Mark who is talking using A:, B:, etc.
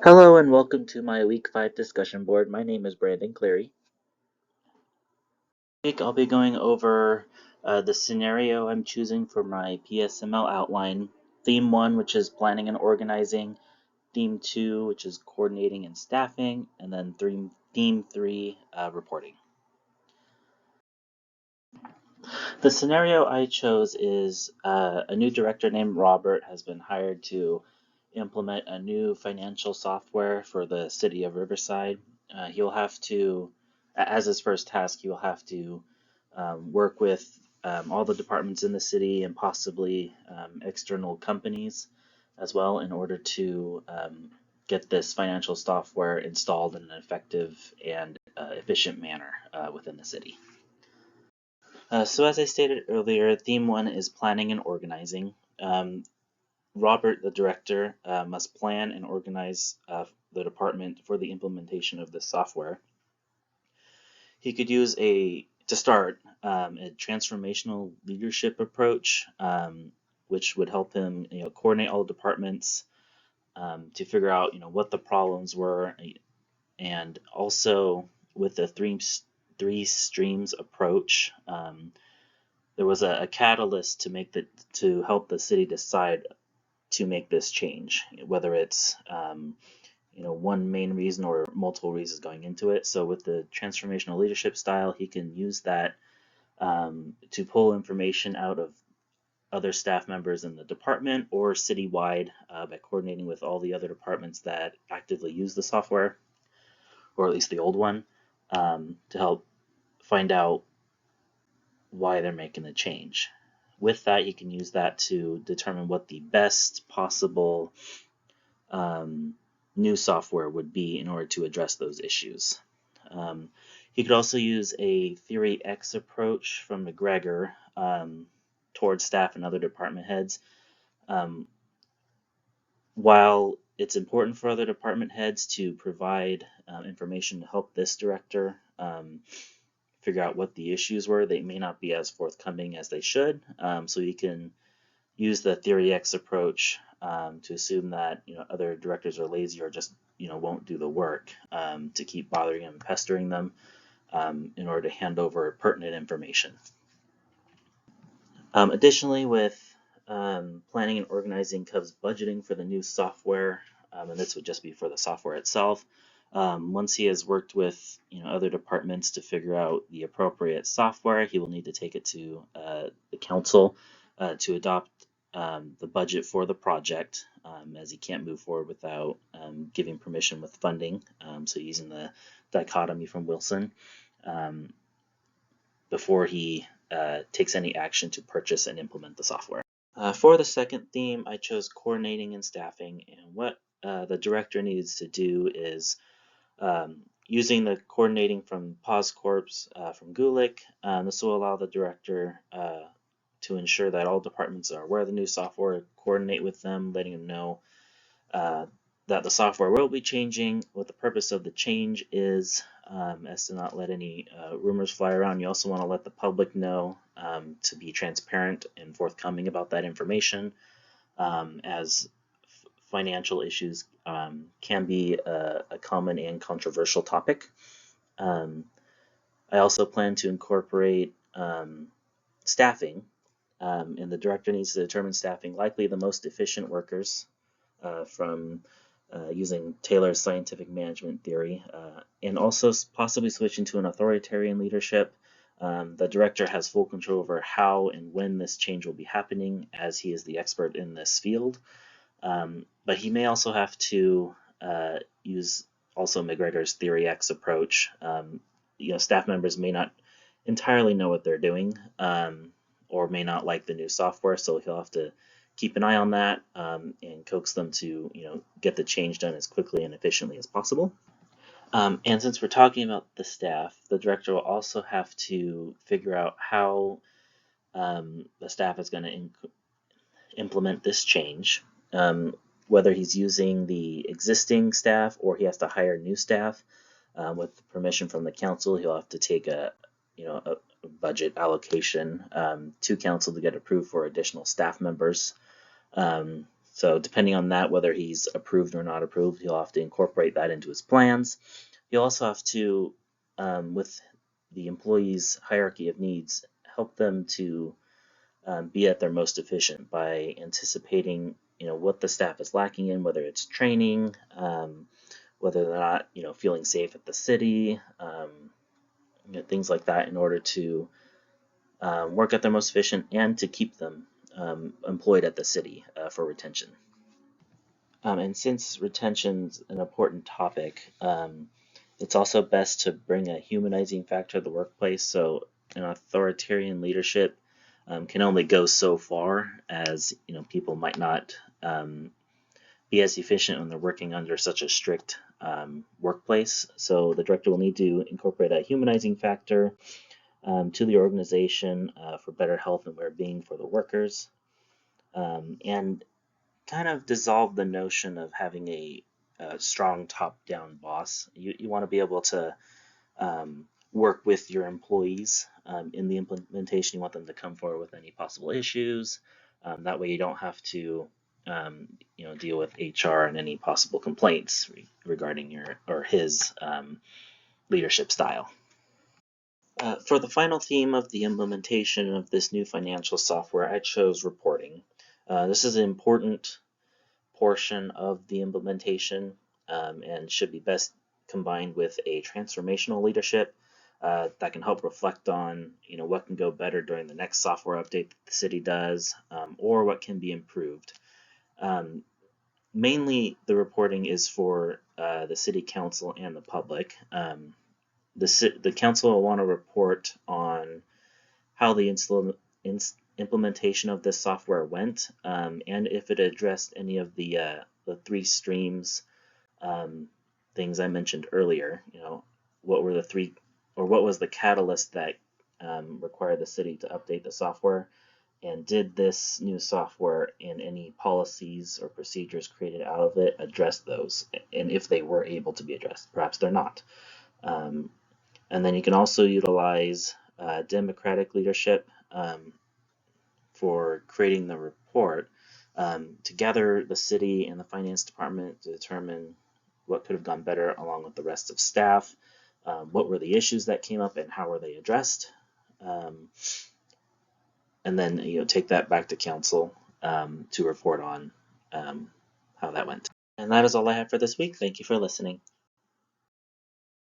A: Hello and welcome to my Week 5 discussion board. My name is Brandon Cleary. This week I'll be going over the scenario I'm choosing for my PSML outline. Theme 1, which is planning and organizing. Theme 2, which is coordinating and staffing. And then theme 3, reporting. The scenario I chose is a new director named Robert has been hired to implement a new financial software for the city of Riverside. He'll have to, as his first task, he will have to work with all the departments in the city and possibly external companies as well in order to get this financial software installed in an effective and efficient manner within the city. So as I stated earlier, theme 1 is planning and organizing. Robert, the director, must plan and organize the department for the implementation of the software. He could use a transformational leadership approach, which would help him, coordinate all the departments to figure out, what the problems were, and also with the three streams approach. There was a catalyst to help the city decide to make this change, whether it's one main reason or multiple reasons going into it. So with the transformational leadership style, he can use that to pull information out of other staff members in the department or citywide by coordinating with all the other departments that actively use the software, or at least the old one, to help find out why they're making the change. With that, you can use that to determine what the best possible new software would be in order to address those issues. He could also use a Theory X approach from McGregor towards staff and other department heads. While it's important for other department heads to provide information to help this director figure out what the issues were, they may not be as forthcoming as they should. So you can use the Theory X approach to assume that other directors are lazy or just won't do the work to keep bothering them and pestering them in order to hand over pertinent information. Additionally, with planning and organizing comes budgeting for the new software, and this would just be for the software itself. Once he has worked with other departments to figure out the appropriate software, he will need to take it to the council to adopt the budget for the project, as he can't move forward without giving permission with funding. So using the dichotomy from Wilson before he takes any action to purchase and implement the software. For the second theme, I chose coordinating and staffing, and what the director needs to do is using the coordinating from PosCorps from Gulick. This will allow the director to ensure that all departments are aware of the new software, coordinate with them, letting them know that the software will be changing, what the purpose of the change is, as to not let any rumors fly around. You also want to let the public know to be transparent and forthcoming about that information, as financial issues can be a common and controversial topic. I also plan to incorporate staffing, and the director needs to determine staffing, likely the most efficient workers from using Taylor's scientific management theory, and also possibly switching to an authoritarian leadership. The director has full control over how and when this change will be happening, as he is the expert in this field. But he may also have to use also McGregor's Theory X approach. Staff members may not entirely know what they're doing, or may not like the new software, so he'll have to keep an eye on that and coax them to get the change done as quickly and efficiently as possible. And since we're talking about the staff, the director will also have to figure out how the staff is going to implement this change, whether he's using the existing staff or he has to hire new staff. With permission from the council, he'll have to take a budget allocation to council to get approved for additional staff members. So depending on that, whether he's approved or not approved, he'll have to incorporate that into his plans. He'll also have to, with the employees' hierarchy of needs, help them to be at their most efficient by anticipating, what the staff is lacking in, whether it's training, whether they're not, feeling safe at the city, things like that, in order to work at their most efficient and to keep them employed at the city for retention. And since retention's an important topic, it's also best to bring a humanizing factor to the workplace. So an authoritarian leadership can only go so far, as people might not be as efficient when they're working under such a strict workplace. So the director will need to incorporate a humanizing factor to the organization for better health and well-being for the workers, and kind of dissolve the notion of having a strong top-down boss. You want to be able to work with your employees in the implementation. You want them to come forward with any possible issues. That way you don't have to deal with HR and any possible complaints regarding your or his leadership style. For the final theme of the implementation of this new financial software, I chose reporting. This is an important portion of the implementation and should be best combined with a transformational leadership that can help reflect on what can go better during the next software update that the city does, or what can be improved. Mainly the reporting is for the city council and the public. The council will want to report on how the implementation of this software went, and if it addressed any of the 3 streams things I mentioned earlier. What were the 3, or what was the catalyst that required the city to update the software, and did this new software and any policies or procedures created out of it address those, and if they were able to be addressed. Perhaps they're not. And then you can also utilize democratic leadership for creating the report. Together, the city and the finance department to determine what could have gone better along with the rest of staff. What were the issues that came up and how were they addressed? And then take that back to council to report on how that went. And that is all I have for this week. Thank you for listening.